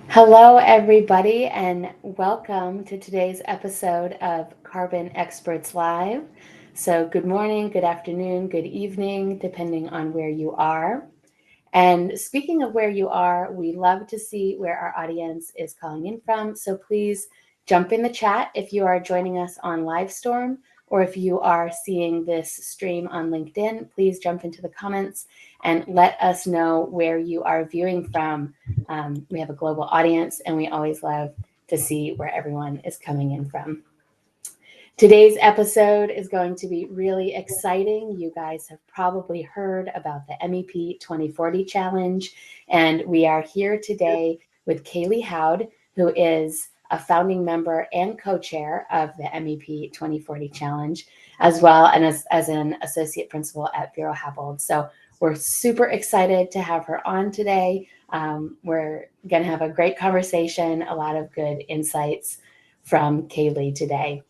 Hello, everybody, and welcome to today's episode of Carbon Experts Live. So, good morning, good afternoon, good evening, depending on where you are. And speaking of where you are, we love to see where our audience is calling in from. So, please jump in the chat if you are joining us on Livestorm, or if you are seeing this stream on LinkedIn, please jump into the comments and let us know where you are viewing from. We have a global audience, and we always love to see where everyone is coming in from. Today's episode is going to be really exciting. You guys have probably heard about the MEP 2040 Challenge, and we are here today with Kayleigh Houde, who is a founding member and co-chair of the MEP 2040 Challenge, as well and as an associate principal at Bureau Happold. So we're super excited to have her on today. We're going to have a great conversation, a lot of good insights from Kayleigh today.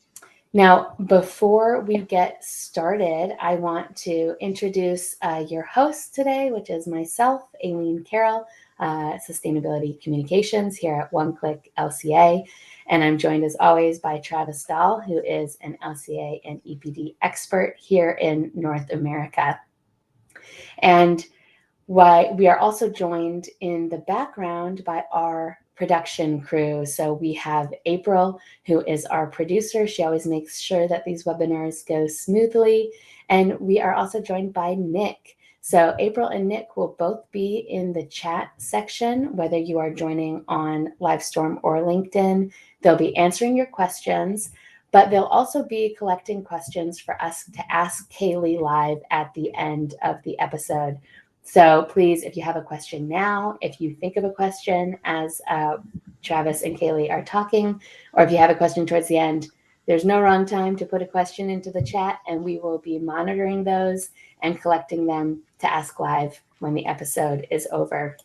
Now, before we get started, I want to introduce your host today, which is myself, Aileen Carroll, Sustainability Communications here at One Click LCA. And I'm joined as always by Travis Dahl, who is an LCA and EPD expert here in North America. And we are also joined in the background by our production crew. So we have April, who is our producer. She always makes sure that these webinars go smoothly. And we are also joined by Nick. So April and Nick will both be in the chat section, whether you are joining on Livestorm or LinkedIn. They'll be answering your questions, but they'll also be collecting questions for us to ask Kayleigh live at the end of the episode. So please, if you have a question now, if you think of a question as Travis and Kayleigh are talking, or if you have a question towards the end, there's no wrong time to put a question into the chat, and we will be monitoring those and collecting them to ask live when the episode is over.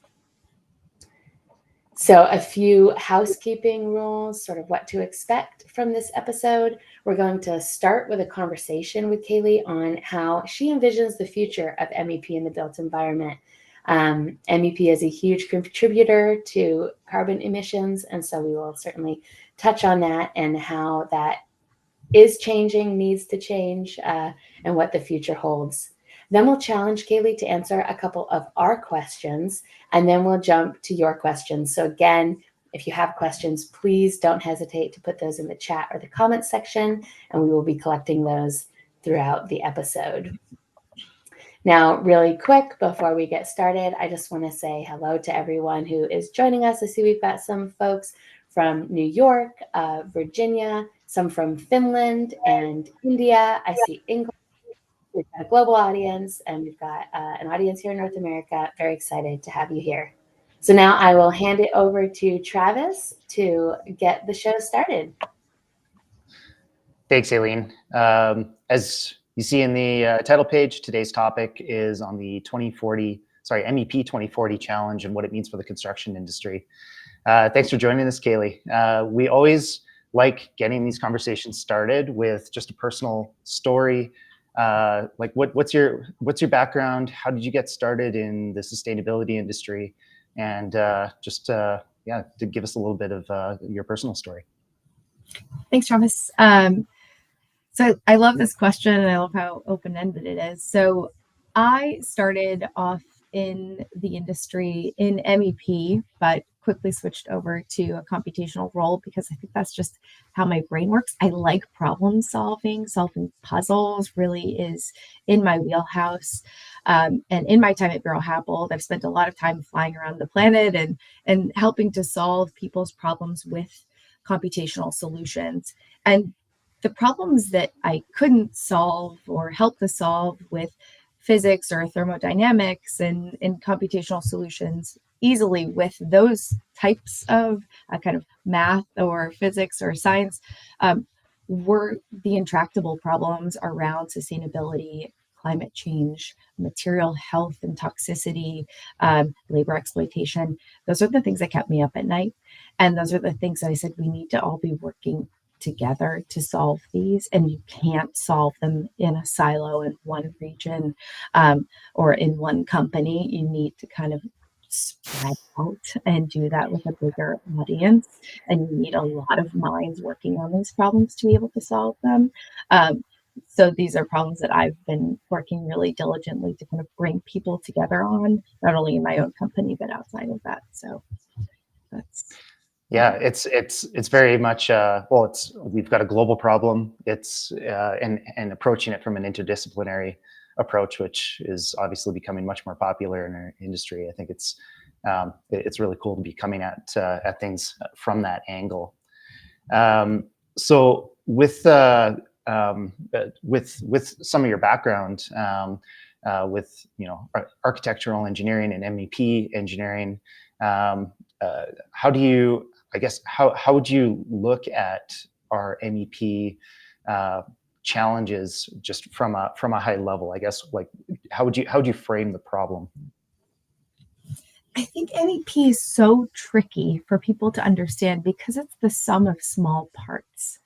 So a few housekeeping rules, sort of what to expect from this episode. We're going to start with a conversation with Kayleigh on how she envisions the future of MEP in the built environment. MEP is a huge contributor to carbon emissions, and so we will certainly touch on that and how that is changing, needs to change, and what the future holds. Then we'll challenge Kayleigh to answer a couple of our questions, and then we'll jump to your questions. So again, if you have questions, please don't hesitate to put those in the chat or the comments section, and we will be collecting those throughout the episode. Now, really quick, before we get started, I just want to say hello to everyone who is joining us. I see we've got some folks from New York, Virginia, some from Finland and India. I see England. We've got a global audience, and we've got an audience here in North America. Very excited to have you here. So now I will hand it over to Travis to get the show started. Thanks, Aileen. As you see in the title page, today's topic is on the MEP 2040 challenge and what it means for the construction industry. Thanks for joining us, Kayleigh. We always like getting these conversations started with just a personal story. Like what's your background? How did you get started in the sustainability industry? And to give us a little bit of your personal story. Thanks, Travis. So I love this question, and I love how open-ended it is. So I started off in the industry in MEP, but quickly switched over to a computational role because I think that's just how my brain works. I like problem solving puzzles really is in my wheelhouse. And in my time at Bureau Happold, I've spent a lot of time flying around the planet and helping to solve people's problems with computational solutions. And the problems that I couldn't solve or help to solve with physics or thermodynamics and computational solutions easily with those types of kind of math or physics or science were the intractable problems around sustainability, climate change, material health and toxicity, labor exploitation. Those are the things that kept me up at night. And those are the things that I said we need to all be working together to solve these, and you can't solve them in a silo in one region or in one company. You need to kind of spread out and do that with a bigger audience. And you need a lot of minds working on these problems to be able to solve them. So these are problems that I've been working really diligently to kind of bring people together on, not only in my own company, but outside of that. So that's it's very much we've got a global problem. It's and approaching it from an interdisciplinary approach, which is obviously becoming much more popular in our industry. I think it's really cool to be coming at things from that angle. So with some of your background, with architectural engineering and MEP engineering, how do you, I guess, how would you look at our MEP challenges just from a high level? I guess, like, how would you frame the problem? I think MEP is so tricky for people to understand because it's the sum of small parts.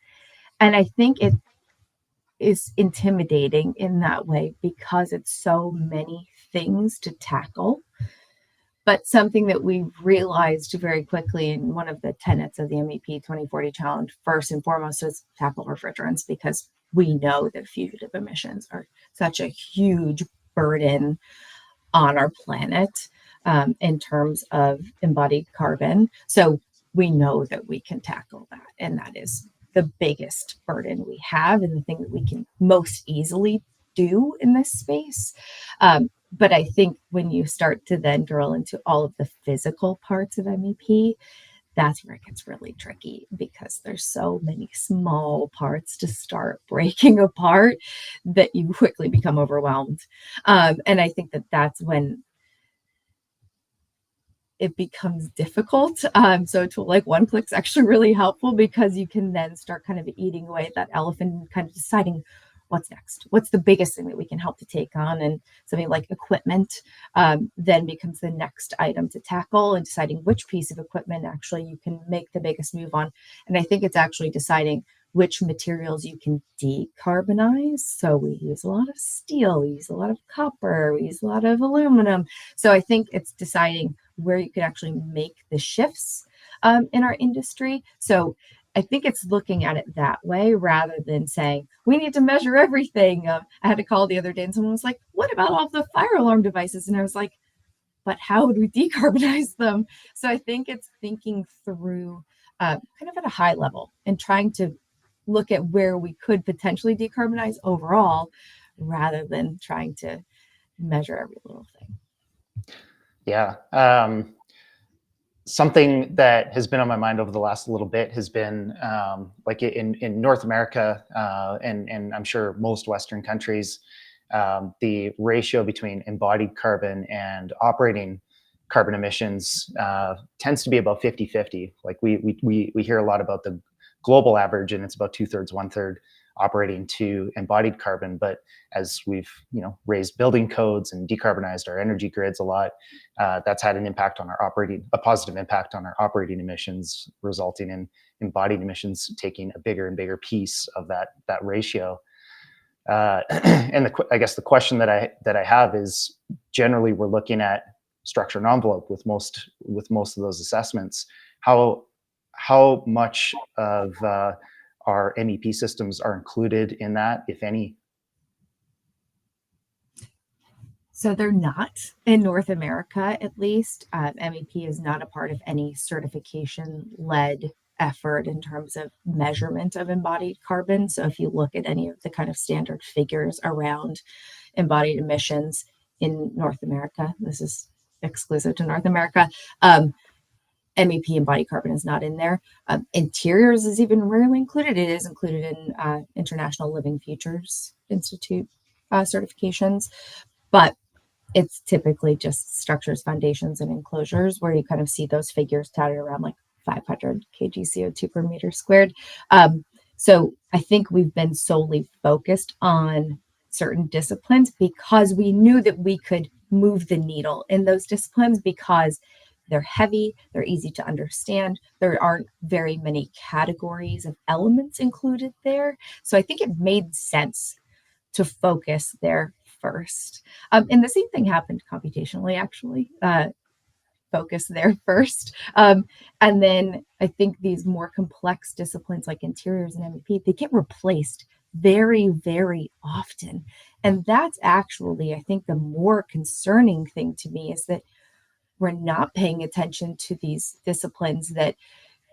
And I think it is intimidating in that way because it's so many things to tackle. But something that we realized very quickly, in one of the tenets of the MEP 2040 challenge, first and foremost, is tackle refrigerants, because we know that fugitive emissions are such a huge burden on our planet in terms of embodied carbon. So we know that we can tackle that. And that is the biggest burden we have and the thing that we can most easily do in this space. But I think when you start to then drill into all of the physical parts of MEP, that's where it gets really tricky, because there's so many small parts to start breaking apart that you quickly become overwhelmed. And I think that that's when it becomes difficult. So a tool like OneClick's actually really helpful, because you can then start kind of eating away at that elephant and kind of deciding what's next, what's the biggest thing that we can help to take on. And something like equipment then becomes the next item to tackle, and deciding which piece of equipment actually you can make the biggest move on. And I think it's actually deciding which materials you can decarbonize. So we use a lot of steel, we use a lot of copper, we use a lot of aluminum. So I think it's deciding where you could actually make the shifts in our industry. So I think it's looking at it that way, rather than saying we need to measure everything. I had a call the other day and someone was like, what about all the fire alarm devices? And I was like, but how would we decarbonize them? So I think it's thinking through kind of at a high level and trying to look at where we could potentially decarbonize overall, rather than trying to measure every little thing. Yeah. Something that has been on my mind over the last little bit has been like in North America, and I'm sure most Western countries, the ratio between embodied carbon and operating carbon emissions tends to be about 50-50. Like we hear a lot about the global average, and it's about 2/3, 1/3 operating to embodied carbon. But as we've raised building codes and decarbonized our energy grids a lot, that's had an impact on a positive impact on our operating emissions, resulting in embodied emissions taking a bigger and bigger piece of that ratio. And I guess the question that I have is, generally we're looking at structure and envelope with most of those assessments. How much of our MEP systems are included in that, if any? So they're not in North America, at least. MEP is not a part of any certification-led effort in terms of measurement of embodied carbon. So if you look at any of the kind of standard figures around embodied emissions in North America, this is exclusive to North America, MEP embodied carbon is not in there. Interiors is even rarely included. It is included in International Living Futures Institute certifications, but it's typically just structures, foundations, and enclosures, where you kind of see those figures touted around like 500 kg CO2 per meter squared. So I think we've been solely focused on certain disciplines because we knew that we could move the needle in those disciplines, because they're heavy, they're easy to understand. There aren't very many categories of elements included there. So I think it made sense to focus there first. And the same thing happened computationally, actually. focus there first. And then I think these more complex disciplines like interiors and MEP, they get replaced very, very often. And that's actually, I think, the more concerning thing to me is that we're not paying attention to these disciplines that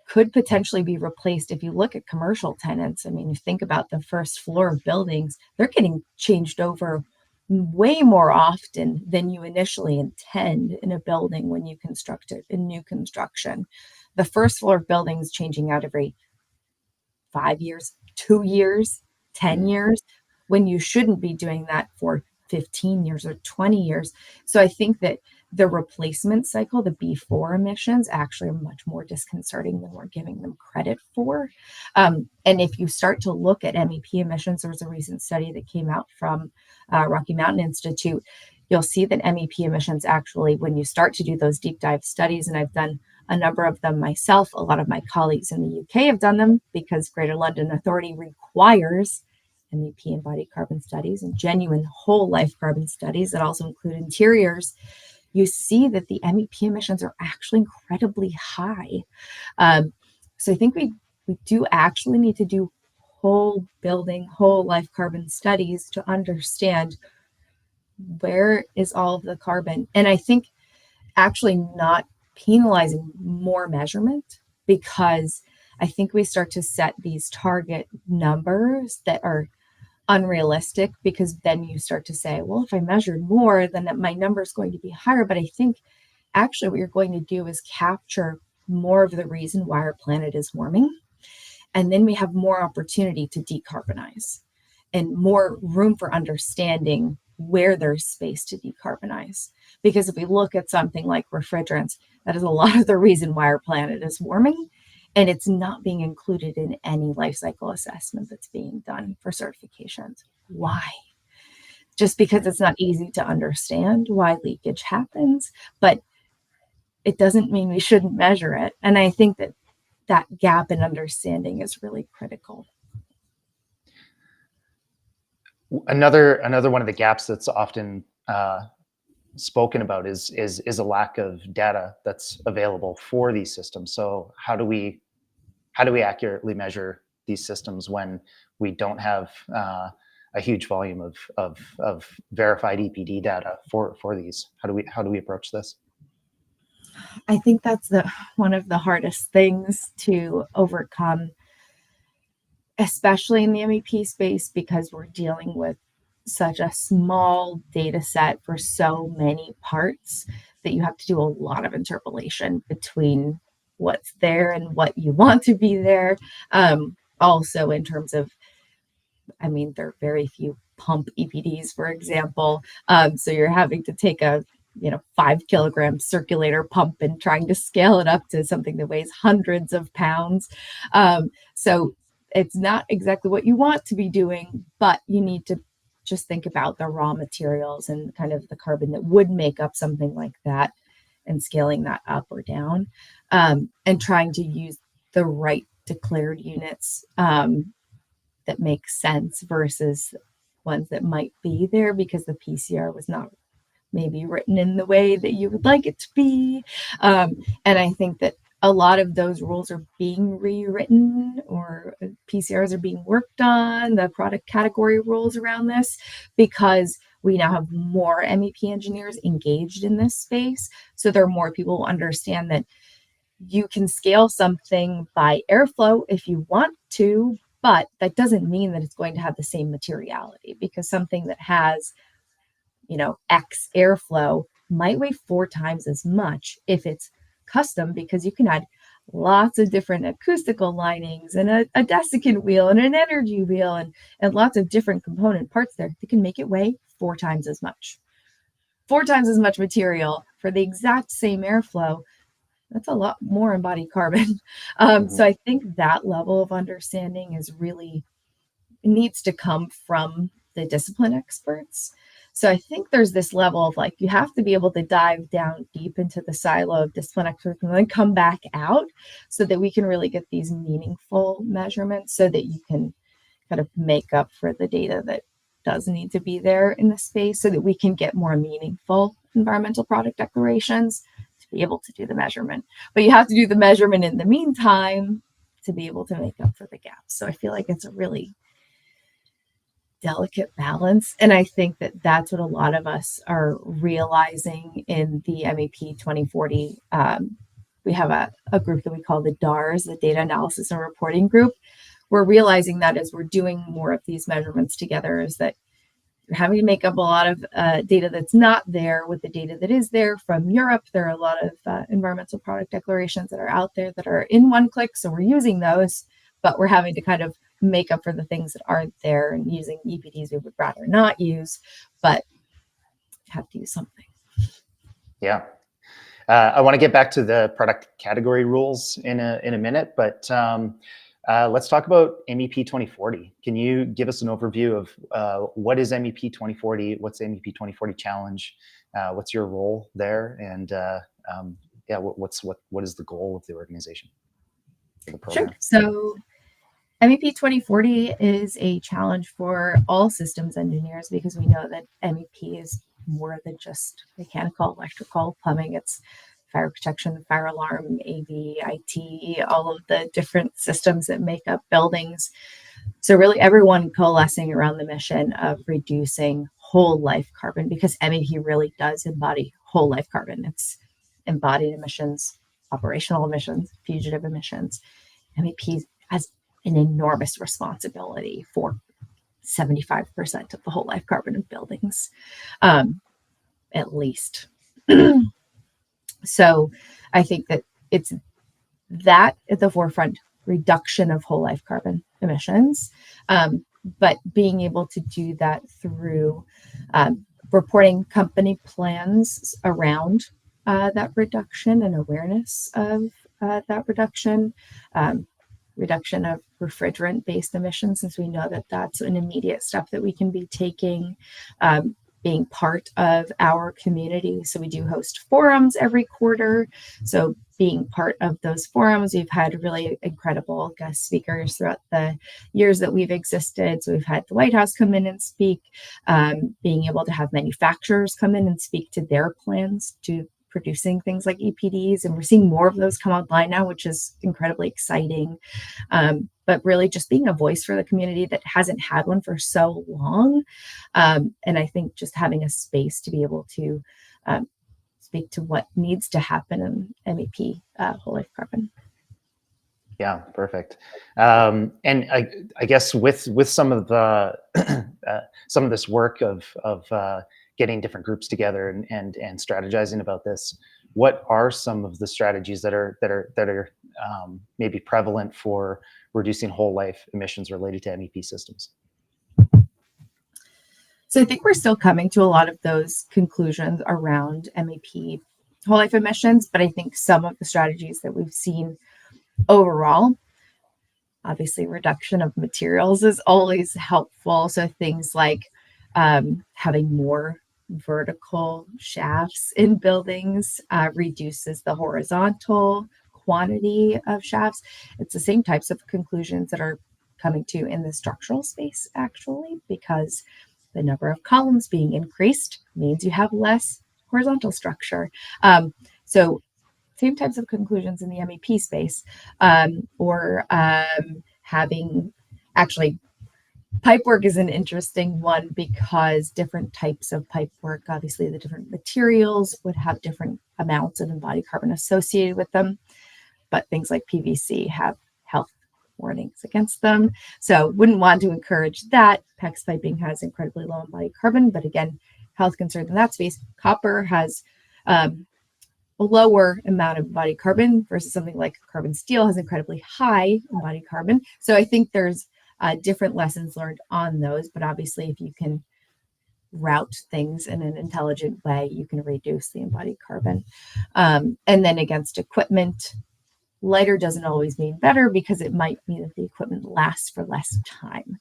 could potentially be replaced. If you look at commercial tenants, I mean, you think about the first floor of buildings, they're getting changed over way more often than you initially intend in a building when you construct it in new construction. The first floor of buildings changing out every 5 years, 2 years, 10 years, when you shouldn't be doing that for 15 years or 20 years. So I think that the replacement cycle, the B4 emissions, actually are much more disconcerting than we're giving them credit for. And if you start to look at MEP emissions, there was a recent study that came out from Rocky Mountain Institute. You'll see that MEP emissions actually, when you start to do those deep dive studies, and I've done a number of them myself, a lot of my colleagues in the UK have done them because Greater London Authority requires MEP embodied carbon studies and genuine whole life carbon studies that also include interiors. You see that the MEP emissions are actually incredibly high. So I think we do actually need to do whole building, whole life carbon studies to understand where is all of the carbon. And I think actually not penalizing more measurement, because I think we start to set these target numbers that are unrealistic, because then you start to say, well, if I measured more, then my number is going to be higher. But I think actually what you're going to do is capture more of the reason why our planet is warming. And then we have more opportunity to decarbonize and more room for understanding where there's space to decarbonize. Because if we look at something like refrigerants, that is a lot of the reason why our planet is warming. And it's not being included in any life cycle assessment that's being done for certifications. Why? Just because it's not easy to understand why leakage happens, but it doesn't mean we shouldn't measure it. And I think that that gap in understanding is really critical. Another one of the gaps that's often spoken about is a lack of data that's available for these systems. So how do we accurately measure these systems when we don't have a huge volume of verified EPD data for these? How do we approach this? I think that's one of the hardest things to overcome, especially in the MEP space, because we're dealing with such a small data set for so many parts that you have to do a lot of interpolation between what's there and what you want to be there. Also in terms of, I mean, there are very few pump EPDs, for example. So you're having to take a 5 kilogram circulator pump and trying to scale it up to something that weighs hundreds of pounds. So it's not exactly what you want to be doing, but you need to just think about the raw materials and kind of the carbon that would make up something like that, and scaling that up or down, and trying to use the right declared units that make sense versus ones that might be there because the PCR was not maybe written in the way that you would like it to be. And I think that a lot of those rules are being rewritten, or PCRs are being worked on, the product category rules around this, because we now have more MEP engineers engaged in this space. So there are more people who understand that you can scale something by airflow if you want to, but that doesn't mean that it's going to have the same materiality, because something that has X airflow might weigh 4 times as much if it's custom, because you can add lots of different acoustical linings and a desiccant wheel and an energy wheel and lots of different component parts there that can make it weigh 4 times as much. 4 times as much material for the exact same airflow. That's a lot more embodied carbon. So I think that level of understanding needs to come from the discipline experts. So I think there's this level of you have to be able to dive down deep into the silo of discipline experts and then come back out so that we can really get these meaningful measurements, so that you can kind of make up for the data that does need to be there in the space, so that we can get more meaningful environmental product declarations, to be able to do the measurement. But you have to do the measurement in the meantime to be able to make up for the gaps. So I feel like it's a really delicate balance. And I think that that's what a lot of us are realizing in the MEP 2040. We have a group that we call the DARS, the Data Analysis and Reporting Group. We're realizing that as we're doing more of these measurements together, is that you're having to make up a lot of data that's not there with the data that is there from Europe. There are a lot of environmental product declarations that are out there that are in one click. So we're using those, but we're having to kind of make up for the things that aren't there and using EPDs we would rather not use, but have to use something. Yeah. I want to get back to the product category rules in a minute, but let's talk about MEP 2040. Can you give us an overview of what is MEP 2040? What's the MEP 2040 challenge? What's your role there? And yeah, what is the goal of the organization for the program? Sure. So MEP 2040 is a challenge for all systems engineers because we know that MEP is more than just mechanical, electrical, plumbing. It's fire protection, fire alarm, AV, IT, all of the different systems that make up buildings. So really everyone coalescing around the mission of reducing whole life carbon, because MEP really does embody whole life carbon. It's embodied emissions, operational emissions, fugitive emissions. MEP has an enormous responsibility for 75% of the whole life carbon of buildings, at least. So I think that it's that at the forefront, reduction of whole life carbon emissions, but being able to do that through reporting company plans around that reduction and awareness of that reduction. Reduction of refrigerant-based emissions, since we know that that's an immediate step that we can be taking, being part of our community. So we do host forums every quarter. So being part of those forums, we've had really incredible guest speakers throughout the years that we've existed. So we've had the White House come in and speak, being able to have manufacturers come in and speak to their plans to producing things like EPDs, and we're seeing more of those come online now, which is incredibly exciting. But really just being a voice for the community that hasn't had one for so long. And I think just having a space to be able to speak to what needs to happen in MEP, whole life carbon. Yeah, perfect. And I guess with some of the some of this work of getting different groups together and strategizing about this, what are some of the strategies that are maybe prevalent for reducing whole life emissions related to MEP systems? So I think we're still coming to a lot of those conclusions around MEP whole life emissions, but I think some of the strategies that we've seen overall, obviously reduction of materials is always helpful. So things like having more vertical shafts in buildings reduces the horizontal quantity of shafts. It's the same types of conclusions that are coming to in the structural space, actually, because the number of columns being increased means you have less horizontal structure. So same types of conclusions in the MEP space, or having actually pipe work is an interesting one because different types of pipe work, obviously the different materials would have different amounts of embodied carbon associated with them, but things like PVC have health warnings against them. So wouldn't want to encourage that. PEX piping has incredibly low embodied carbon, but again, health concerns in that space. Copper has a lower amount of embodied carbon versus something like carbon steel has incredibly high embodied carbon. So I think there's different lessons learned on those, but obviously if you can route things in an intelligent way, you can reduce the embodied carbon. And then against equipment, lighter doesn't always mean better because it might mean that the equipment lasts for less time.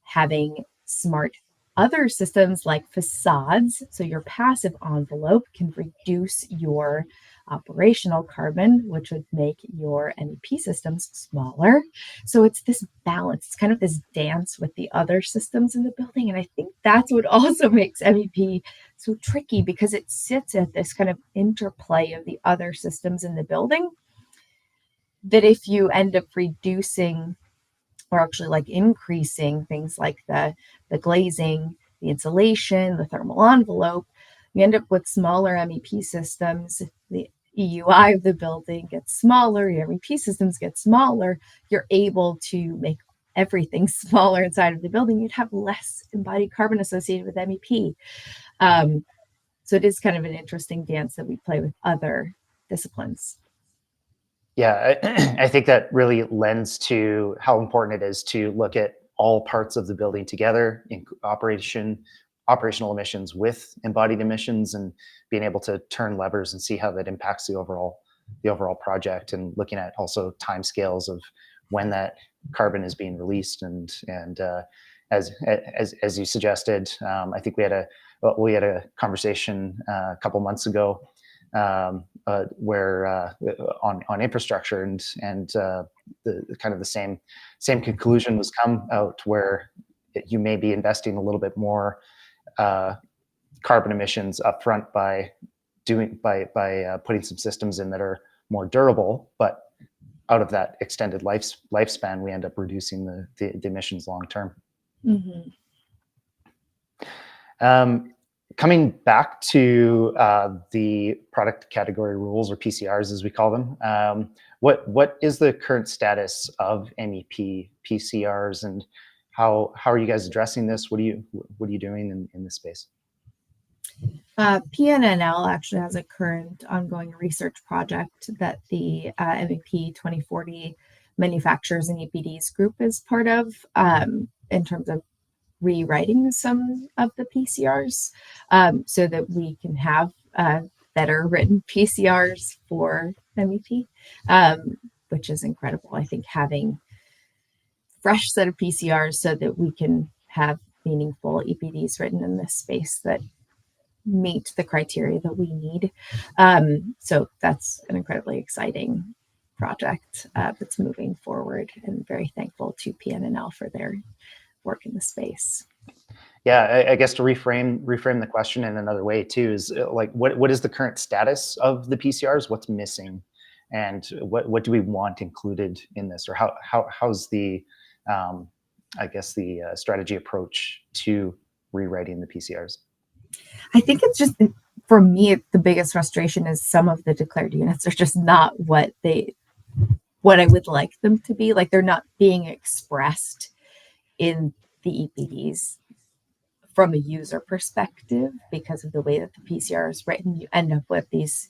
Having smart other systems like facades, so your passive envelope can reduce your operational carbon, which would make your MEP systems smaller. So it's this balance, it's kind of this dance with the other systems in the building. And I think that's what also makes MEP so tricky, because it sits at this kind of interplay of the other systems in the building, that if you end up reducing or actually like increasing things like the glazing, the insulation, the thermal envelope, you end up with smaller MEP systems. The EUI of the building gets smaller, your MEP systems get smaller. You're able to make everything smaller inside of the building. You'd have less embodied carbon associated with MEP. So it is kind of an interesting dance that we play with other disciplines. Yeah, I think that really lends to how important it is to look at all parts of the building together, in operational emissions with embodied emissions, and being able to turn levers and see how that impacts the overall project, and looking at also timescales of when that carbon is being released. And as you suggested, I think we had a conversation a couple months ago where on infrastructure, and the kind of the same conclusion was come out, where you may be investing a little bit more carbon emissions upfront by putting some systems in that are more durable, but out of that extended lifespan, we end up reducing the emissions long term. Mm-hmm. Coming back to the product category rules, or PCRs as we call them, what is the current status of MEP PCRs, and how are you guys addressing this? What are you doing in this space? PNNL actually has a current ongoing research project that the MEP 2040 manufacturers and EPDs group is part of, in terms of rewriting some of the PCRs, so that we can have better written PCRs for MEP, which is incredible. I think having fresh set of PCRs so that we can have meaningful EPDs written in this space that meet the criteria that we need. So that's an incredibly exciting project that's moving forward, and very thankful to PNNL for their work in the space. Yeah, I guess to reframe the question in another way too is like, what is the current status of the PCRs? What's missing, and what do we want included in this, or how's the I guess the strategy approach to rewriting the PCRs? I think it's just, for me, the biggest frustration is some of the declared units are just not what I would like them to be. Like, they're not being expressed in the EPDs from a user perspective because of the way that the PCR is written. You end up with these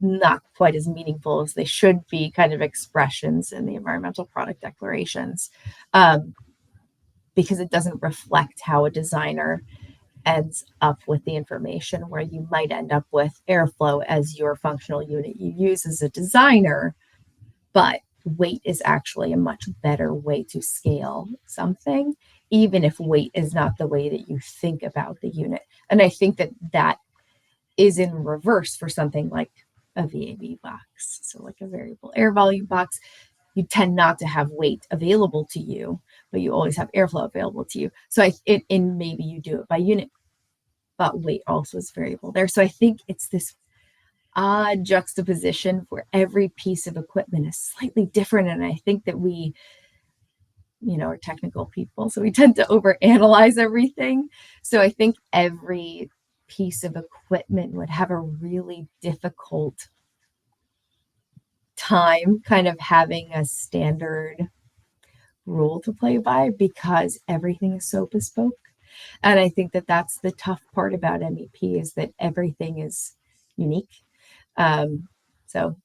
not quite as meaningful as they should be kind of expressions in the environmental product declarations, because it doesn't reflect how a designer ends up with the information, where you might end up with airflow as your functional unit you use as a designer, but weight is actually a much better way to scale something, even if weight is not the way that you think about the unit. And I think that is in reverse for something like a VAB box. So like a variable air volume box, you tend not to have weight available to you, but you always have airflow available to you. So and maybe you do it by unit, but weight also is variable there. So I think it's this odd juxtaposition where every piece of equipment is slightly different. And I think that we, are technical people, so we tend to overanalyze everything. So I think every piece of equipment would have a really difficult time kind of having a standard rule to play by, because everything is so bespoke. And I think that that's the tough part about MEP, is that everything is unique. So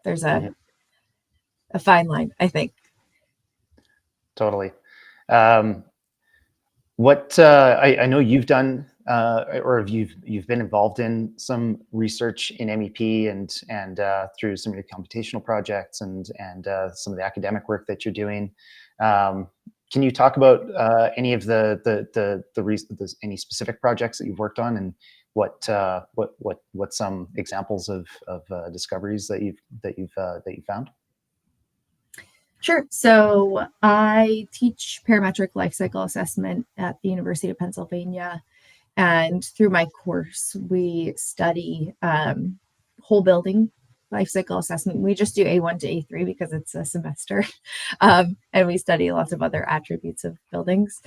there's a fine line, I think. Totally. What I know you've done, or you've been involved in some research in MEP, and through some of your computational projects and some of the academic work that you're doing. Can you talk about any of any specific projects that you've worked on, and what some examples of discoveries that you've found? Sure. So I teach parametric life cycle assessment at the University of Pennsylvania. And through my course, we study whole building life cycle assessment. We just do A1 to A3 because it's a semester. And we study lots of other attributes of buildings.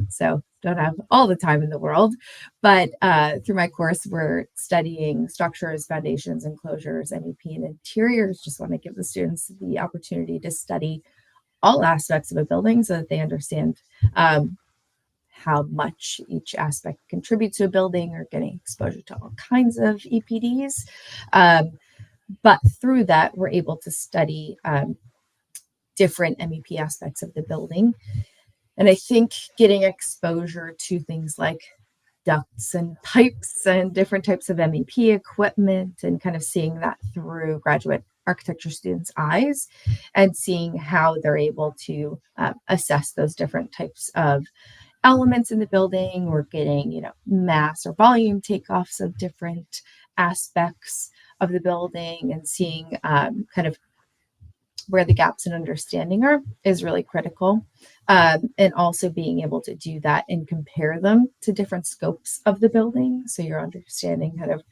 So don't have all the time in the world. But through my course, we're studying structures, foundations, enclosures, MEP, and interiors. Just want to give the students the opportunity to study all aspects of a building so that they understand how much each aspect contributes to a building, or getting exposure to all kinds of EPDs. But through that, we're able to study different MEP aspects of the building. And I think getting exposure to things like ducts and pipes and different types of MEP equipment, and kind of seeing that through graduate architecture students' eyes, and seeing how they're able to assess those different types of elements in the building, or getting, mass or volume takeoffs of different aspects of the building, and seeing kind of where the gaps in understanding are, is really critical. And also being able to do that and compare them to different scopes of the building. So you're understanding kind of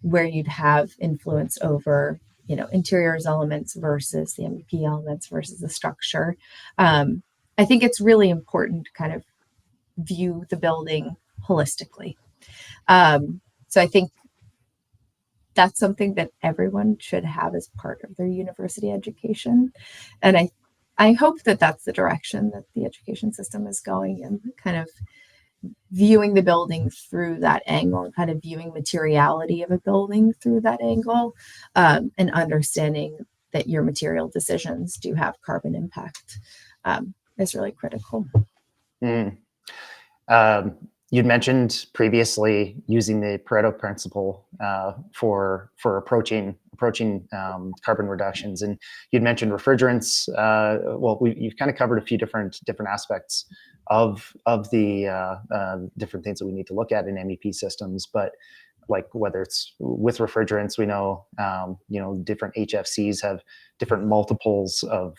where you'd have influence over, interiors elements versus the MEP elements versus the structure. I think it's really important to kind of view the building holistically. So I think that's something that everyone should have as part of their university education. And I hope that that's the direction that the education system is going, and kind of viewing the building through that angle, and kind of viewing materiality of a building through that angle, and understanding that your material decisions do have carbon impact is really critical. Mm. You'd mentioned previously using the Pareto principle for approaching carbon reductions, and you'd mentioned refrigerants. You've kind of covered a few different aspects of the different things that we need to look at in MEP systems. But like whether it's with refrigerants, we know different HFCs have different multiples of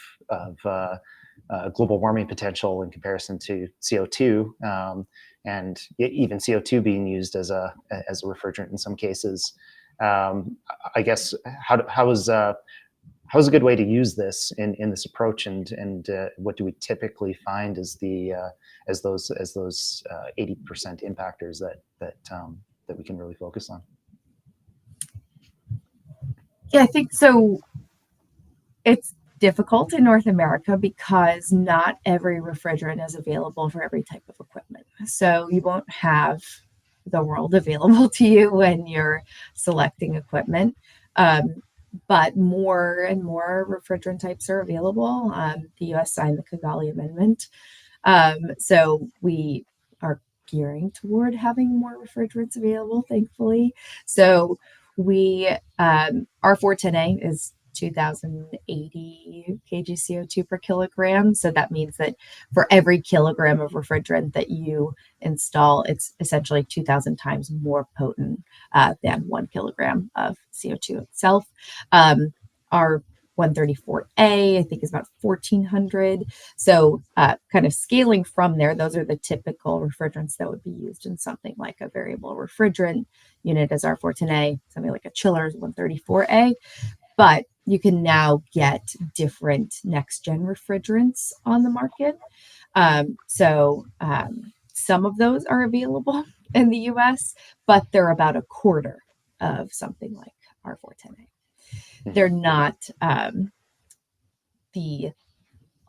global warming potential in comparison to CO2, and even CO2 being used as a refrigerant in some cases. I guess how is a good way to use this in this approach, and what do we typically find as those 80% impactors that we can really focus on? Yeah, I think so. It's difficult in North America because not every refrigerant is available for every type of equipment. So you won't have the world available to you when you're selecting equipment. But more and more refrigerant types are available. The US signed the Kigali Amendment. So we are gearing toward having more refrigerants available, thankfully. So our 410A is 2,080 kg CO2 per kilogram. So that means that for every kilogram of refrigerant that you install, it's essentially 2,000 times more potent than 1 kilogram of CO2 itself. Our 134A, I think, is about 1,400. So kind of scaling from there, those are the typical refrigerants that would be used in something like a variable refrigerant unit as our 410A, something like a chiller is 134A. But you can now get different next-gen refrigerants on the market. Some of those are available in the US, but they're about a quarter of something like our 410A. They're not the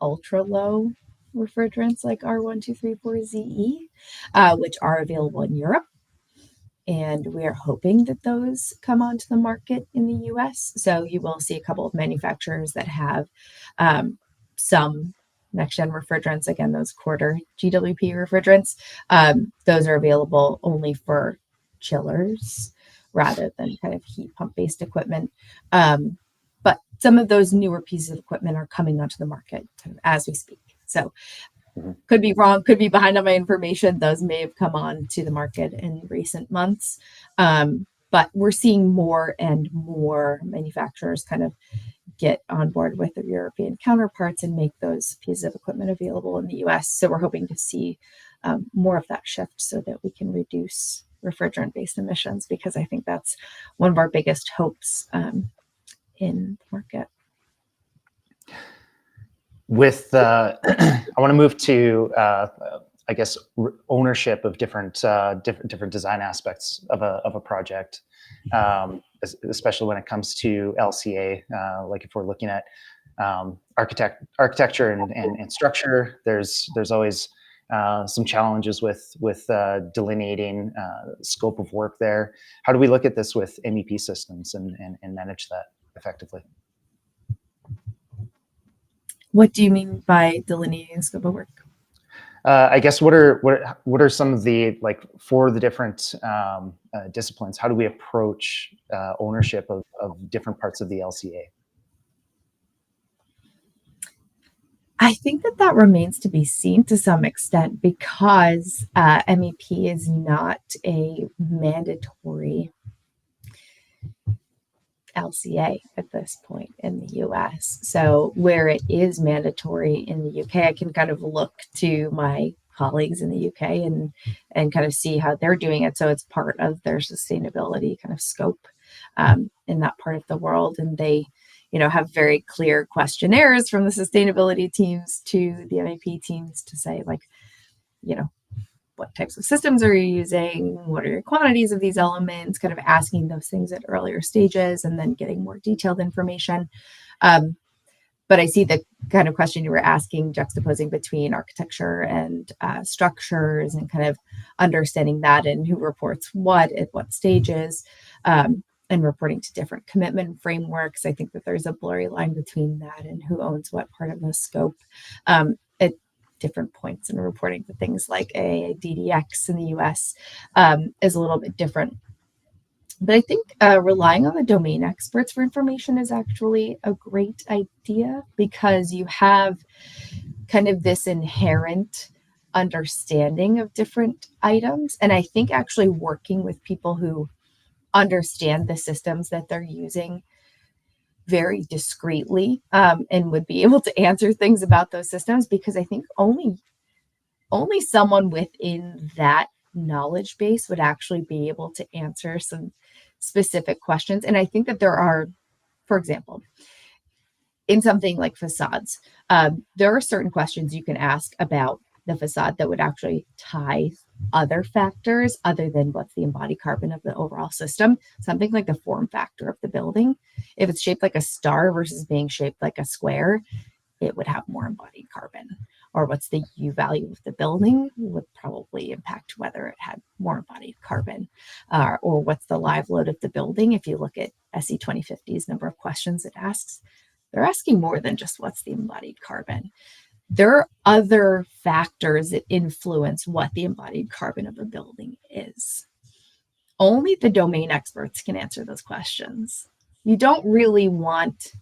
ultra-low refrigerants like R1234ZE, which are available in Europe. And we are hoping that those come onto the market in the US. So you will see a couple of manufacturers that have some next-gen refrigerants, again, those quarter GWP refrigerants. Those are available only for chillers rather than kind of heat pump-based equipment. But some of those newer pieces of equipment are coming onto the market as we speak. So Could be wrong, could be behind on my information. Those may have come on to the market in recent months. But we're seeing more and more manufacturers kind of get on board with their European counterparts and make those pieces of equipment available in the US. So we're hoping to see more of that shift so that we can reduce refrigerant-based emissions, because I think that's one of our biggest hopes in the market. With I want to move to I guess ownership of different design aspects of a project, especially when it comes to LCA. Like if we're looking at architecture and structure, there's always some challenges with delineating scope of work there. How do we look at this with MEP systems and manage that effectively? What do you mean by delineating scope of work? I guess what are some of the, like, for the different disciplines, how do we approach ownership of different parts of the LCA? I think that remains to be seen to some extent, because MEP is not a mandatory LCA at this point in the US. So where it is mandatory in the UK, I can kind of look to my colleagues in the UK and kind of see how they're doing it. So it's part of their sustainability kind of scope in that part of the world. And they, have very clear questionnaires from the sustainability teams to the MEP teams to say, like, what types of systems are you using? What are your quantities of these elements? Kind of asking those things at earlier stages and then getting more detailed information. But I see the kind of question you were asking, juxtaposing between architecture and structures, and kind of understanding that and who reports what at what stages, and reporting to different commitment frameworks. I think that there's a blurry line between that and who owns what part of the scope. At different points in reporting to things like a DDX in the US is a little bit different. But I think relying on the domain experts for information is actually a great idea, because you have kind of this inherent understanding of different items. And I think actually working with people who understand the systems that they're using very discreetly and would be able to answer things about those systems, because I think only someone within that knowledge base would actually be able to answer some specific questions. And I think that there are, for example, in something like facades, there are certain questions you can ask about the facade that would actually tie other factors other than what's the embodied carbon of the overall system. Something like the form factor of the building. If it's shaped like a star versus being shaped like a square, it would have more embodied carbon. Or what's the U value of the building would probably impact whether it had more embodied carbon. Or what's the live load of the building. If you look at SE 2050's number of questions it asks, they're asking more than just what's the embodied carbon. There are other factors that influence what the embodied carbon of a building is. Only the domain experts can answer those questions. You don't really want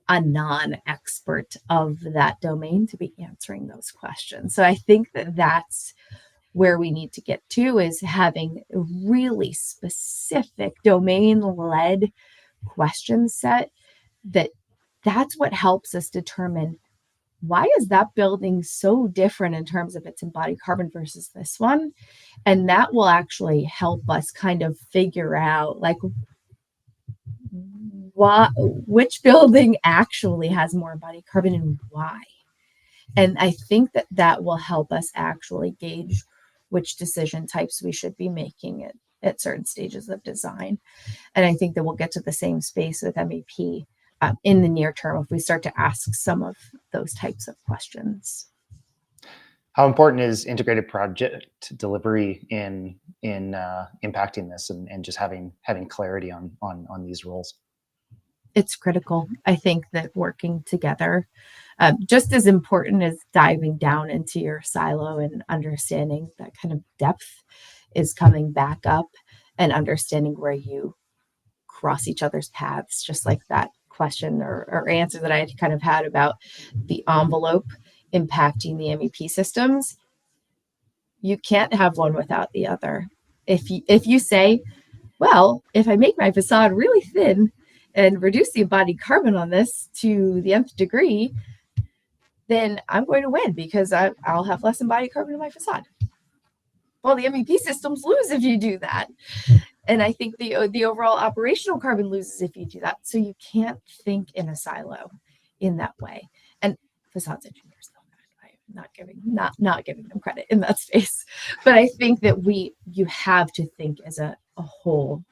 a non-expert of that domain to be answering those questions. So I think that that's where we need to get to, is having a really specific domain-led question set. That's what helps us determine, why is that building so different in terms of its embodied carbon versus this one? And that will actually help us kind of figure out, like, which building actually has more embodied carbon and why. And I think that will help us actually gauge which decision types we should be making at certain stages of design. And I think that we'll get to the same space with MEP in the near term if we start to ask some of those types of questions. How important is integrated project delivery in impacting this and just having clarity on these roles? It's critical. I think that working together, just as important as diving down into your silo and understanding that kind of depth, is coming back up and understanding where you cross each other's paths, just like that question or answer that I had kind of had about the envelope. impacting the MEP systems, you can't have one without the other. If you say, well, if I make my facade really thin and reduce the embodied carbon on this to the nth degree, then I'm going to win because I'll have less embodied carbon in my facade. Well, the MEP systems lose if you do that. And I think the overall operational carbon loses if you do that. So you can't think in a silo in that way. And facades engineers know that. I'm not giving them credit in that space. But I think that you have to think as a whole.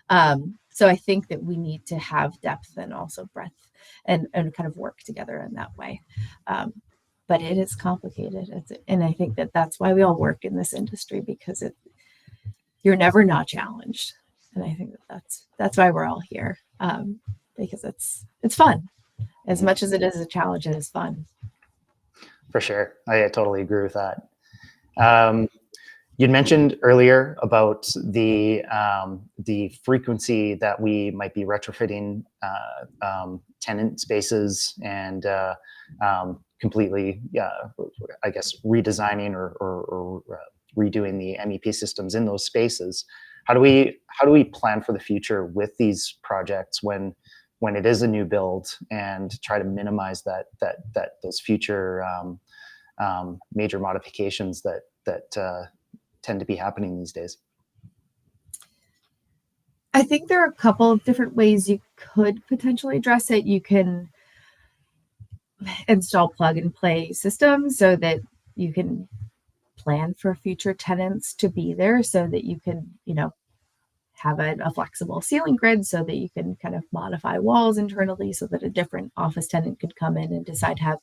So I think that we need to have depth and also breadth and kind of work together in that way. But it is complicated. And I think that that's why we all work in this industry, because you're never not challenged. And I think that's why we're all here, because it's fun. As much as it is a challenge, it is fun. For sure. I totally agree with that. You'd mentioned earlier about the frequency that we might be retrofitting tenant spaces and completely, I guess, redesigning or redoing the MEP systems in those spaces. How do we plan for the future with these projects when it is a new build, and try to minimize those future major modifications that tend to be happening these days? I think there are a couple of different ways you could potentially address it. You can install plug and play systems so that you can plan for future tenants to be there, so that you can, have a flexible ceiling grid so that you can kind of modify walls internally so that a different office tenant could come in and decide to have,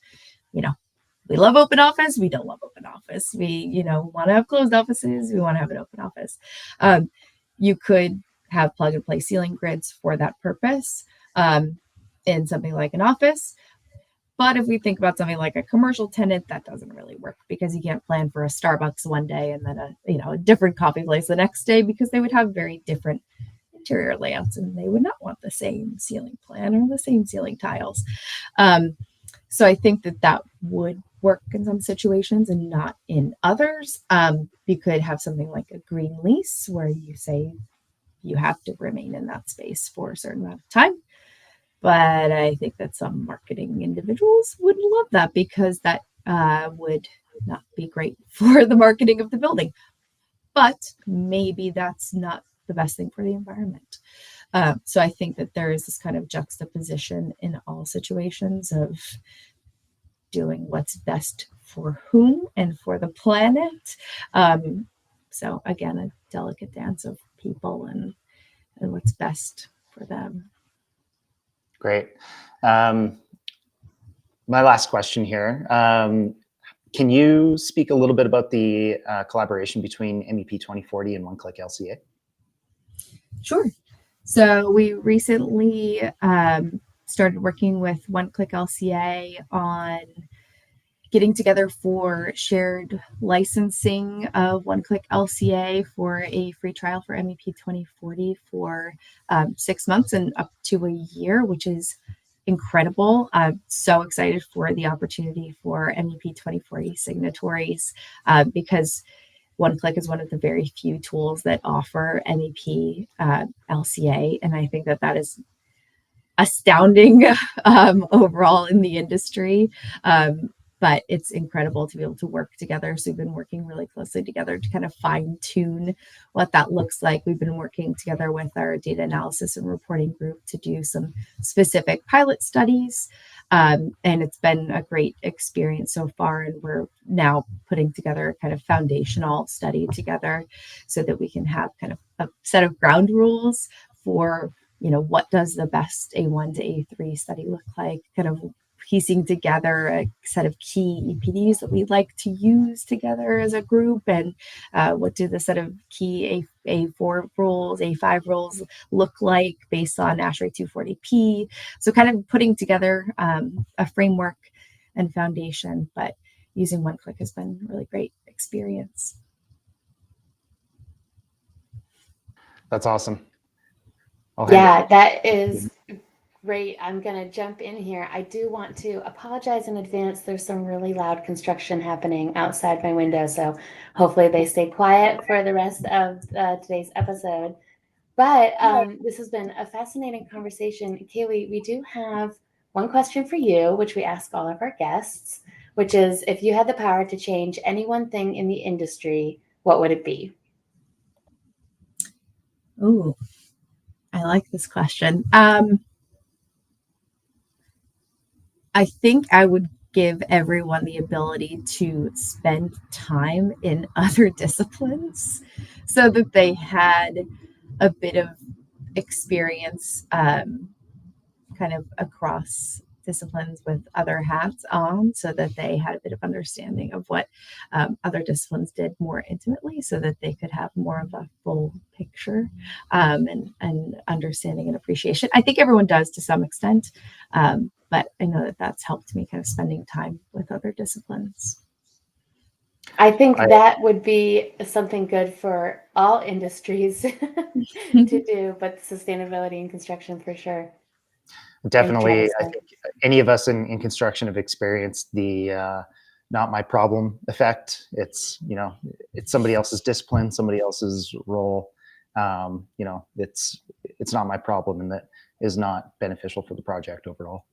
we love open office, we don't love open office. We, want to have closed offices, we want to have an open office. You could have plug and play ceiling grids for that purpose in something like an office. But if we think about something like a commercial tenant, that doesn't really work, because you can't plan for a Starbucks one day and then a different coffee place the next day, because they would have very different interior layouts and they would not want the same ceiling plan or the same ceiling tiles. So I think that would work in some situations and not in others. You could have something like a green lease where you say you have to remain in that space for a certain amount of time. But I think that some marketing individuals wouldn't love that, because that would not be great for the marketing of the building. But maybe that's not the best thing for the environment. So I think that there is this kind of juxtaposition in all situations of doing what's best for whom and for the planet. So again, a delicate dance of people and what's best for them. Great. My last question here. Can you speak a little bit about the collaboration between MEP 2040 and One Click LCA? Sure. So we recently started working with One Click LCA on getting together for shared licensing of One Click LCA for a free trial for MEP 2040 for 6 months and up to a year, which is incredible. I'm so excited for the opportunity for MEP 2040 signatories because One Click is one of the very few tools that offer MEP LCA, and I think that is astounding overall in the industry. But it's incredible to be able to work together. So we've been working really closely together to kind of fine tune what that looks like. We've been working together with our data analysis and reporting group to do some specific pilot studies. And it's been a great experience so far. And we're now putting together a kind of foundational study together so that we can have kind of a set of ground rules for, what does the best A1 to A3 study look like, kind of piecing together a set of key EPDs that we'd like to use together as a group, and what do the set of key A4 rules, A5 rules look like based on ASHRAE 240P. So kind of putting together a framework and foundation, but using One Click has been a really great experience. That's awesome. Yeah, that is Great. I'm going to jump in here. I do want to apologize in advance. There's some really loud construction happening outside my window, so hopefully they stay quiet for the rest of today's episode. But this has been a fascinating conversation. Kayleigh, we do have one question for you, which we ask all of our guests, which is, if you had the power to change any one thing in the industry, what would it be? Ooh, I like this question. I think I would give everyone the ability to spend time in other disciplines so that they had a bit of experience kind of across disciplines with other hats on, so that they had a bit of understanding of what other disciplines did more intimately, so that they could have more of a full picture and understanding and appreciation. I think everyone does to some extent, but I know that that's helped me kind of spending time with other disciplines. I think that would be something good for all industries to do, but sustainability and construction for sure. Definitely, I think any of us in construction have experienced the not my problem effect. It's, it's somebody else's discipline, somebody else's role. It's not my problem, and that is not beneficial for the project overall.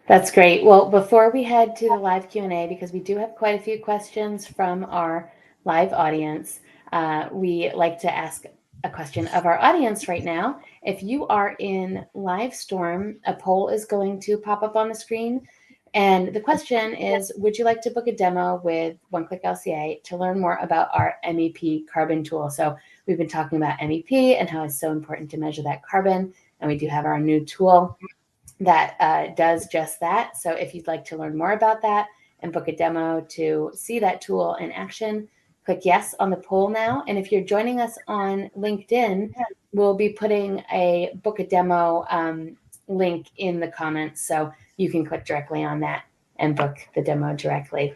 That's great. Well, before we head to the live Q&A, because we do have quite a few questions from our live audience, we like to ask a question of our audience right now. If you are in Livestorm, a poll is going to pop up on the screen. And the question is, would you like to book a demo with One-Click LCA to learn more about our MEP carbon tool? So we've been talking about MEP and how it's so important to measure that carbon. And we do have our new tool that does just that. So if you'd like to learn more about that and book a demo to see that tool in action, click yes on the poll now. And if you're joining us on LinkedIn, we'll be putting a book a demo link in the comments, so you can click directly on that and book the demo directly.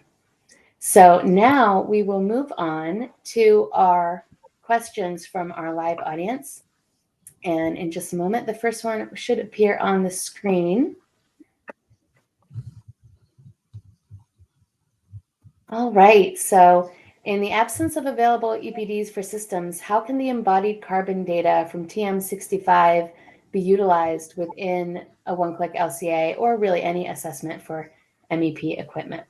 So now we will move on to our questions from our live audience. And in just a moment, the first one should appear on the screen. All right, so in the absence of available EPDs for systems, how can the embodied carbon data from TM65 be utilized within a one-click LCA or really any assessment for MEP equipment?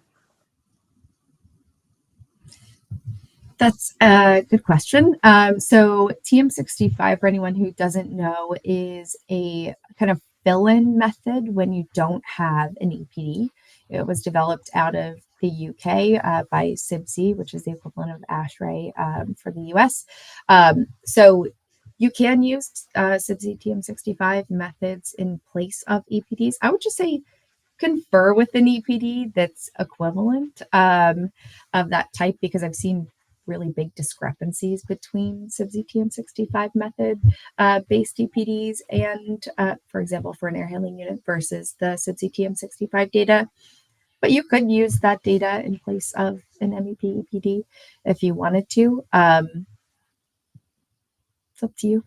That's a good question. So TM65, for anyone who doesn't know, is a kind of fill-in method when you don't have an EPD. It was developed out of the UK by CIBC, which is the equivalent of ASHRAE for the US. So you can use CIBC TM65 methods in place of EPDs. I would just say confer with an EPD that's equivalent of that type, because I've seen really big discrepancies between CIBC TM65 method based EPDs and, for example, for an air handling unit versus the CIBC TM65 data. But you could use that data in place of an MEP EPD if you wanted to. It's up to you.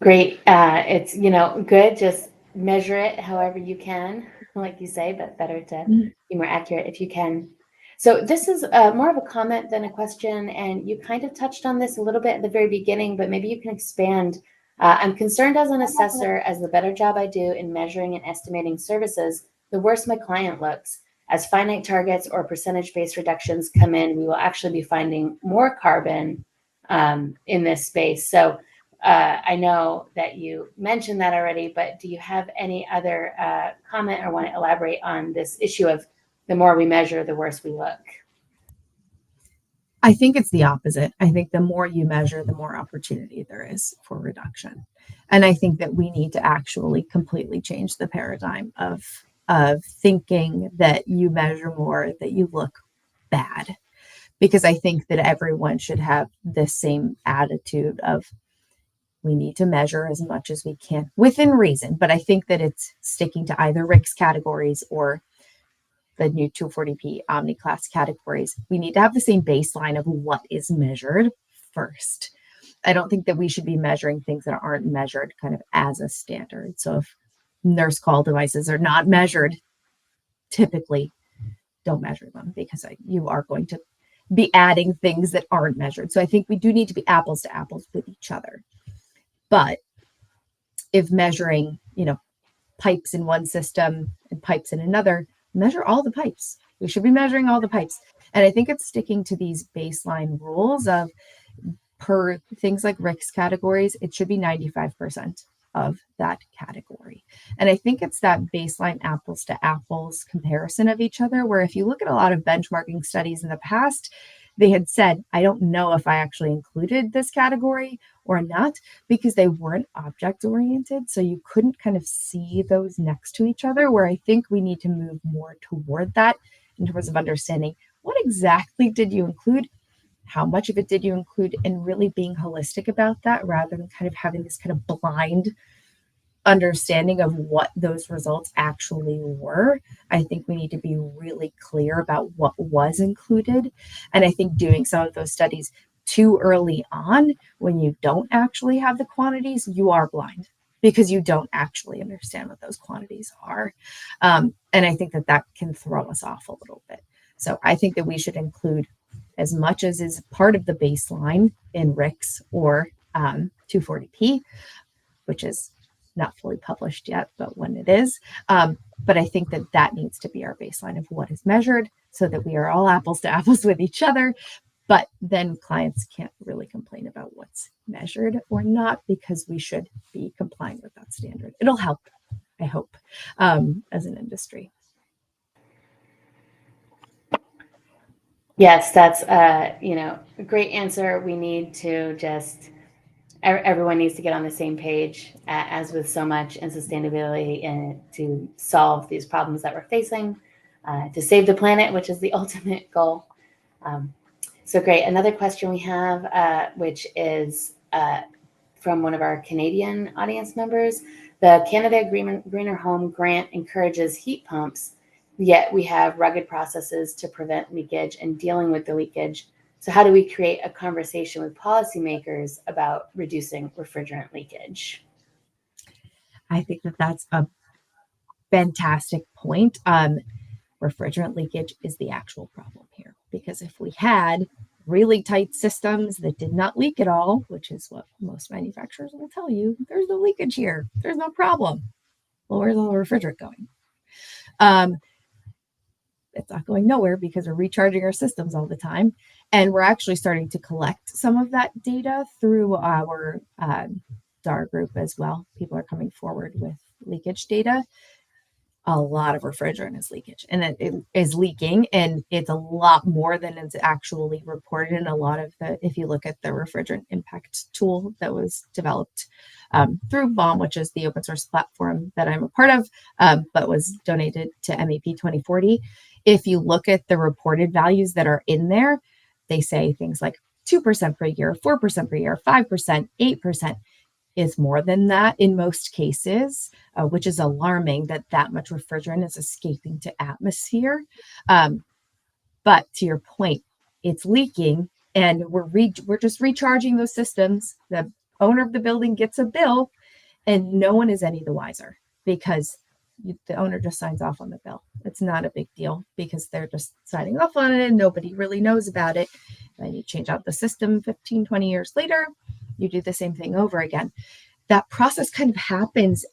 Great. It's, good. Just measure it however you can, like you say, but better to be more accurate if you can. So this is more of a comment than a question, and you kind of touched on this a little bit at the very beginning, but maybe you can expand. I'm concerned as an assessor, as the better job I do in measuring and estimating services, the worse my client looks. As finite targets or percentage-based reductions come in, we will actually be finding more carbon in this space. So I know that you mentioned that already, but do you have any other comment or want to elaborate on this issue of the more we measure, the worse we look? I think it's the opposite. I think the more you measure, the more opportunity there is for reduction. And I think that we need to actually completely change the paradigm of thinking that you measure more, that you look bad. Because I think that everyone should have the same attitude of, we need to measure as much as we can within reason. But I think that it's sticking to either RICS categories or the new 240p Omni class categories. We need to have the same baseline of what is measured first. I don't think that we should be measuring things that aren't measured kind of as a standard. So if nurse call devices are not measured, typically don't measure them, because you are going to be adding things that aren't measured. So I think we do need to be apples to apples with each other. But if measuring, pipes in one system and pipes in another, measure all the pipes. We should be measuring all the pipes. And I think it's sticking to these baseline rules of, per things like RICS categories, it should be 95% of that category. And I think it's that baseline apples to apples comparison of each other, where if you look at a lot of benchmarking studies in the past, they had said, I don't know if I actually included this category or not, because they weren't object oriented. So you couldn't kind of see those next to each other, where I think we need to move more toward that in terms of understanding what exactly did you include, how much of it did you include, and really being holistic about that, rather than kind of having this kind of blind understanding of what those results actually were. I think we need to be really clear about what was included. And I think doing some of those studies too early on, when you don't actually have the quantities, you are blind, because you don't actually understand what those quantities are. And I think that can throw us off a little bit. So I think that we should include as much as is part of the baseline in RICS or 240p, which is not fully published yet, but when it is. But I think that needs to be our baseline of what is measured, so that we are all apples to apples with each other. But then clients can't really complain about what's measured or not, because we should be complying with that standard. It'll help, I hope, as an industry. Yes, that's a great answer. We need to everyone needs to get on the same page, as with so much in sustainability, and to solve these problems that we're facing, to save the planet, which is the ultimate goal. So great. Another question we have, which is from one of our Canadian audience members. The Canada Greener Home Grant encourages heat pumps, yet we have rugged processes to prevent leakage and dealing with the leakage. So how do we create a conversation with policymakers about reducing refrigerant leakage? I think that's a fantastic point. Refrigerant leakage is the actual problem here, because if we had really tight systems that did not leak at all, which is what most manufacturers will tell you, there's no leakage here, there's no problem. Well, where's all the refrigerant going? It's not going nowhere, because we're recharging our systems all the time. And we're actually starting to collect some of that data through our DAR group as well. People are coming forward with leakage data. A lot of refrigerant is leakage, and it is leaking, and it's a lot more than is actually reported in a lot of if you look at the refrigerant impact tool that was developed through BOM, which is the open source platform that I'm a part of, but was donated to MEP 2040. If you look at the reported values that are in there, they say things like 2% per year, 4% per year, 5%, 8%. Is more than that in most cases, which is alarming that much refrigerant is escaping to atmosphere. But to your point, it's leaking, and we're just recharging those systems. The owner of the building gets a bill, and no one is any the wiser, because the owner just signs off on the bill. It's not a big deal, because they're just signing off on it and nobody really knows about it. Then you change out the system 15, 20 years later, you do the same thing over again. That process kind of happens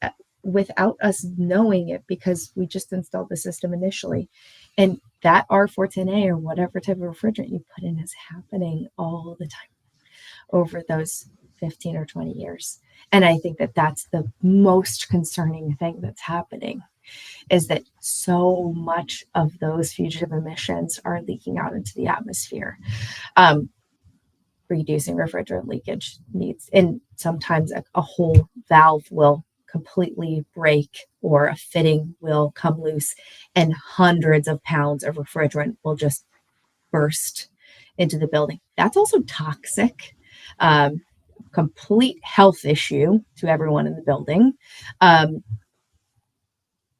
without us knowing it, because we just installed the system initially. And that R410A or whatever type of refrigerant you put in is happening all the time over those 15 or 20 years. And I think that's the most concerning thing that's happening, is that so much of those fugitive emissions are leaking out into the atmosphere. Reducing refrigerant leakage needs, and sometimes a whole valve will completely break, or a fitting will come loose, and hundreds of pounds of refrigerant will just burst into the building. That's also toxic, complete health issue to everyone in the building. It's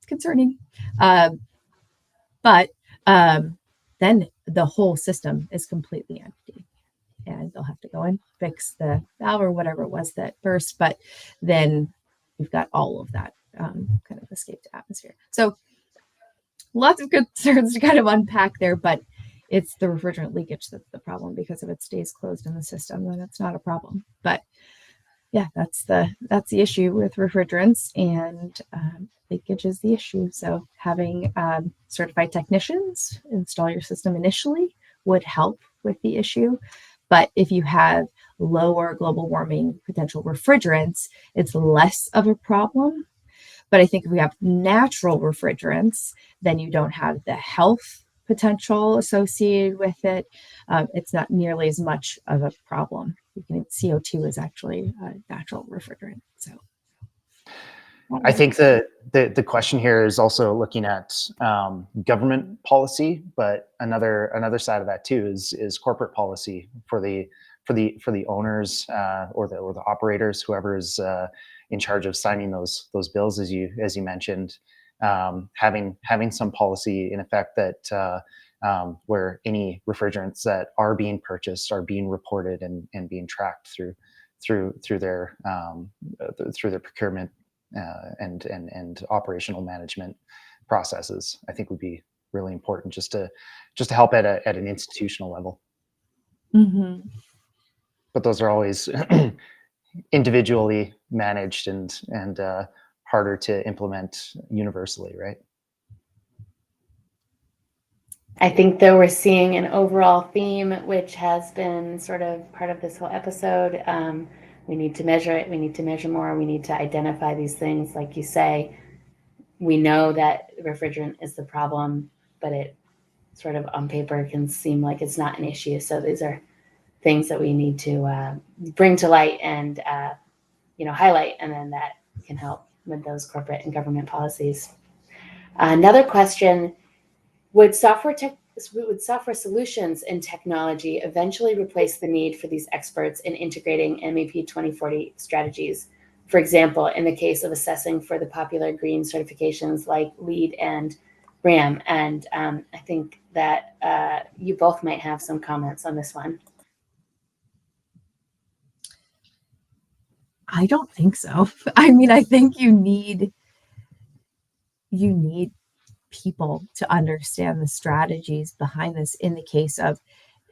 concerning, but then the whole system is completely empty. and they'll have to go and fix the valve or whatever it was that burst. But then you've got all of that kind of escaped atmosphere. So lots of concerns to kind of unpack there, but it's the refrigerant leakage that's the problem, because if it stays closed in the system, then it's not a problem. But yeah, that's the issue with refrigerants, and leakage is the issue. So having certified technicians install your system initially would help with the issue. But if you have lower global warming potential refrigerants, it's less of a problem. But I think if we have natural refrigerants, then you don't have the health potential associated with it. It's not nearly as much of a problem. CO2 is actually a natural refrigerant. So I think the question here is also looking at government policy, but another side of that too is corporate policy for the owners or the operators, whoever is in charge of signing those bills, as you mentioned, having some policy in effect that where any refrigerants that are being purchased are being reported and being tracked through their procurement and operational management processes. I think would be really important just to help at an institutional level. Mm-hmm. But those are always individually managed and harder to implement universally, right? I think though we're seeing an overall theme, which has been sort of part of this whole episode. We need to measure it. We need to measure more. We need to identify these things. Like you say, we know that refrigerant is the problem, but it sort of on paper can seem like it's not an issue. So these are things that we need to bring to light and highlight, and then that can help with those corporate and government policies. Another question: would software solutions and technology eventually replace the need for these experts in integrating MEP 2040 strategies? For example, in the case of assessing for the popular green certifications like LEED and RAM. And I think that you both might have some comments on this one. I don't think so. I mean, I think you need people to understand the strategies behind this in the case of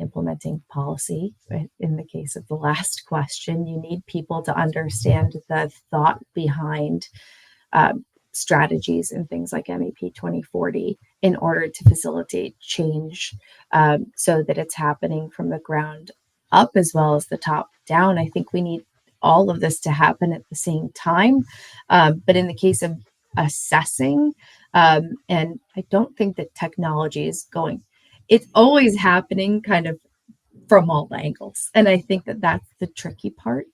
implementing policy. Right? In the case of the last question, you need people to understand the thought behind strategies and things like MEP 2040 in order to facilitate change, so that it's happening from the ground up as well as the top down. I think we need all of this to happen at the same time. But in the case of assessing, and I don't think that technology is it's always happening kind of from all angles. And I think that that's the tricky part.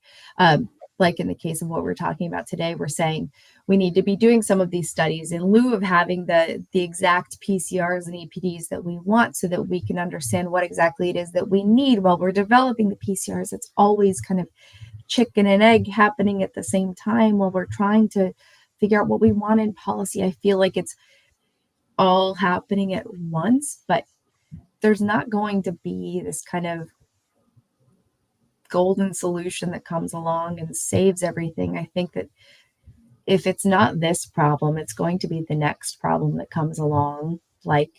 Like in the case of what we're talking about today, we're saying we need to be doing some of these studies in lieu of having the exact PCRs and EPDs that we want, so that we can understand what exactly it is that we need while we're developing the PCRs. It's always kind of chicken and egg happening at the same time while we're trying to figure out what we want in policy. I feel like it's all happening at once, but there's not going to be this kind of golden solution that comes along and saves everything. I think that if it's not this problem, it's going to be the next problem that comes along, like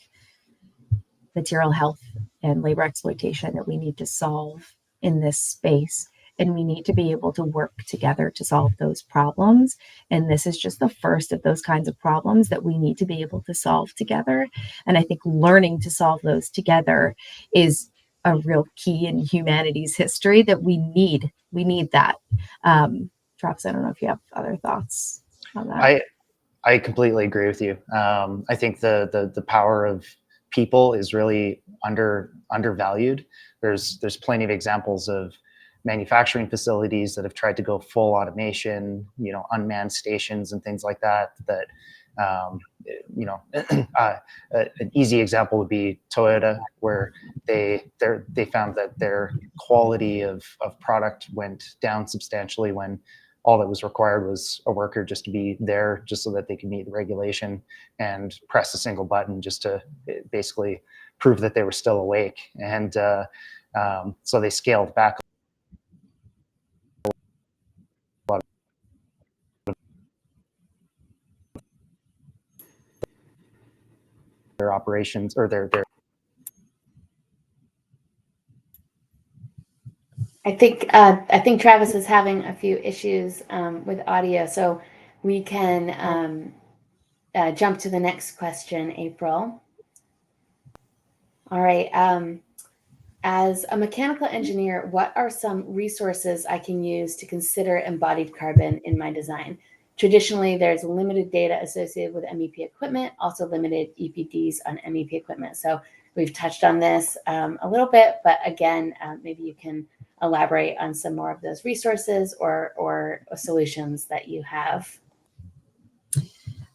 material health and labor exploitation, that we need to solve in this space. And we need to be able to work together to solve those problems. And this is just the first of those kinds of problems that we need to be able to solve together. And I think learning to solve those together is a real key in humanity's history that we need. We need that. Travis, I don't know if you have other thoughts on that. I completely agree with you. I think the power of people is really undervalued. There's plenty of examples of manufacturing facilities that have tried to go full automation, unmanned stations and things like that. An easy example would be Toyota, where they found that their quality of product went down substantially when all that was required was a worker just to be there, just so that they could meet the regulation and press a single button just to basically prove that they were still awake. And So they scaled back a lot of their operations or their I think Travis is having a few issues with audio, so we can jump to the next question, April. All right. As a mechanical engineer, what are some resources I can use to consider embodied carbon in my design? Traditionally, there's limited data associated with MEP equipment, also limited EPDs on MEP equipment. So we've touched on this a little bit, but again, maybe you can elaborate on some more of those resources or solutions that you have.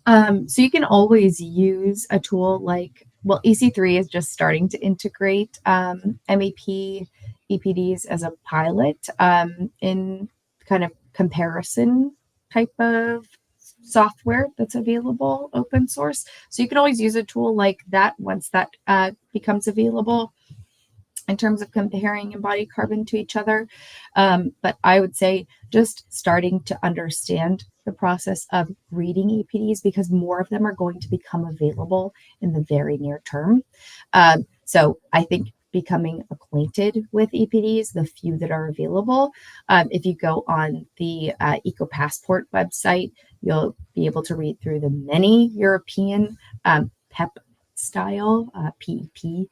So you can always use a tool like, well, EC3 is just starting to integrate MEP EPDs as a pilot in kind of comparison type of software that's available open source. So you can always use a tool like that once that becomes available in terms of comparing embodied carbon to each other. But I would say just starting to understand the process of reading EPDs, because more of them are going to become available in the very near term. So I think becoming acquainted with EPDs, the few that are available. If you go on the EcoPassport website, you'll be able to read through the many European PEP style, PEP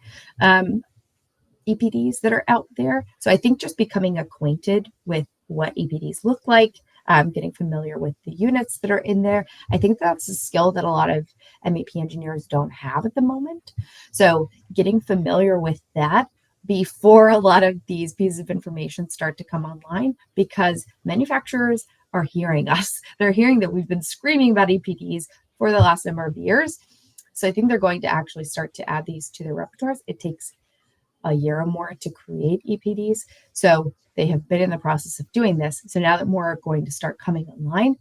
EPDs that are out there. So I think just becoming acquainted with what EPDs look like, getting familiar with the units that are in there. I think that's a skill that a lot of MEP engineers don't have at the moment. So getting familiar with that before a lot of these pieces of information start to come online, because manufacturers are hearing us. They're hearing that we've been screaming about EPDs for the last number of years. So I think they're going to actually start to add these to their repertoires. It takes a year or more to create EPDs. So they have been in the process of doing this. So now that more are going to start coming online,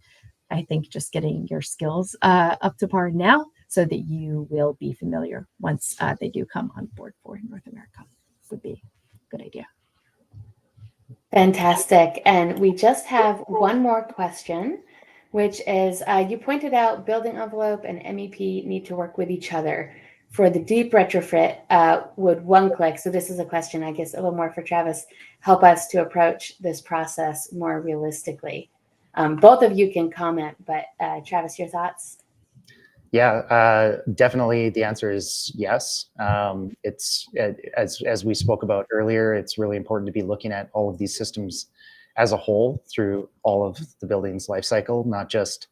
I think just getting your skills up to par now so that you will be familiar once they do come on board for North America would be a good idea. Fantastic. And we just have one more question, which is you pointed out building envelope and MEP need to work with each other. For the deep retrofit, would one click, so this is a question, I guess, a little more for Travis, help us to approach this process more realistically? Both of you can comment, but Travis, your thoughts? Yeah, definitely the answer is yes. It's as we spoke about earlier, it's really important to be looking at all of these systems as a whole through all of the building's life cycle, not just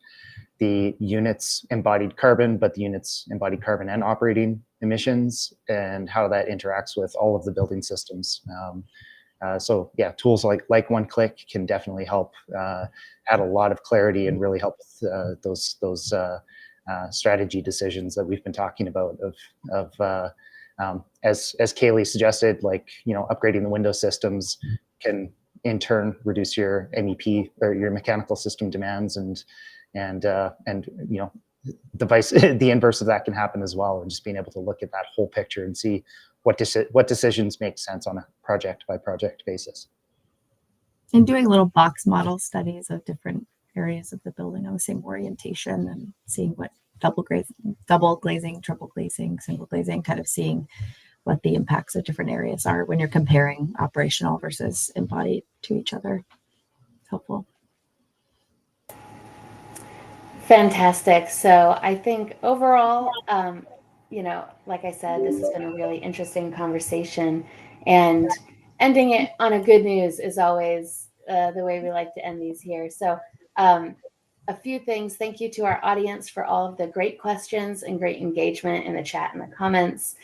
the units embodied carbon, but the units embodied carbon and operating emissions and how that interacts with all of the building systems. So yeah, tools like One Click can definitely help add a lot of clarity and really help with those strategy decisions that we've been talking about as Kayleigh suggested, like, upgrading the window systems can in turn reduce your MEP or your mechanical system demands, and the inverse of that can happen as well. And just being able to look at that whole picture and see what decisions make sense on a project by project basis. And doing little box model studies of different areas of the building on the same orientation and seeing what double glazing, triple glazing, single glazing, kind of seeing what the impacts of different areas are when you're comparing operational versus embodied to each other. It's helpful. Fantastic. So I think overall, like I said, this has been a really interesting conversation, and ending it on a good news is always the way we like to end these here. So a few things. Thank you to our audience for all of the great questions and great engagement in the chat and the comments.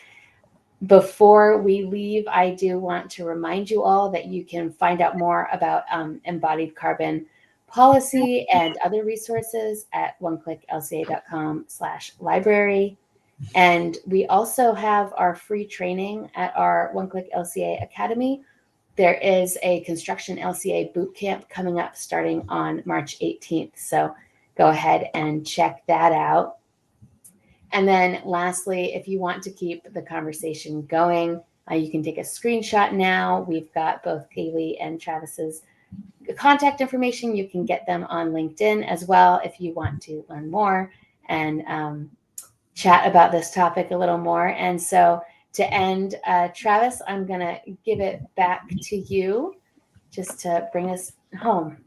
Before we leave, I do want to remind you all that you can find out more about embodied carbon policy and other resources at oneclicklca.com/library. And we also have our free training at our One Click LCA Academy. There is a construction LCA bootcamp coming up starting on March 18th. So go ahead and check that out. And then lastly, if you want to keep the conversation going, You can take a screenshot now. We've got both Kayleigh and Travis's contact information. You can get them on LinkedIn as well if you want to learn more and chat about this topic a little more. And so to end, Travis, I'm going to give it back to you just to bring us home.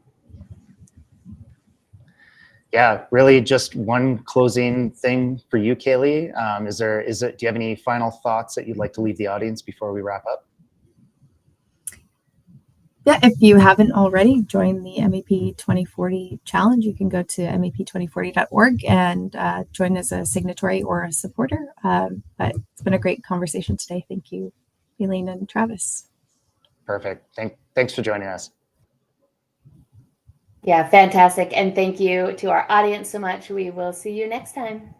Yeah, really just one closing thing for you, Kayleigh. Do you have any final thoughts that you'd like to leave the audience before we wrap up? Yeah, if you haven't already joined the MEP 2040 challenge, you can go to mep2040.org and join as a signatory or a supporter. But it's been a great conversation today. Thank you, Elaine and Travis. Perfect. Thanks for joining us. Yeah, fantastic. And thank you to our audience so much. We will see you next time.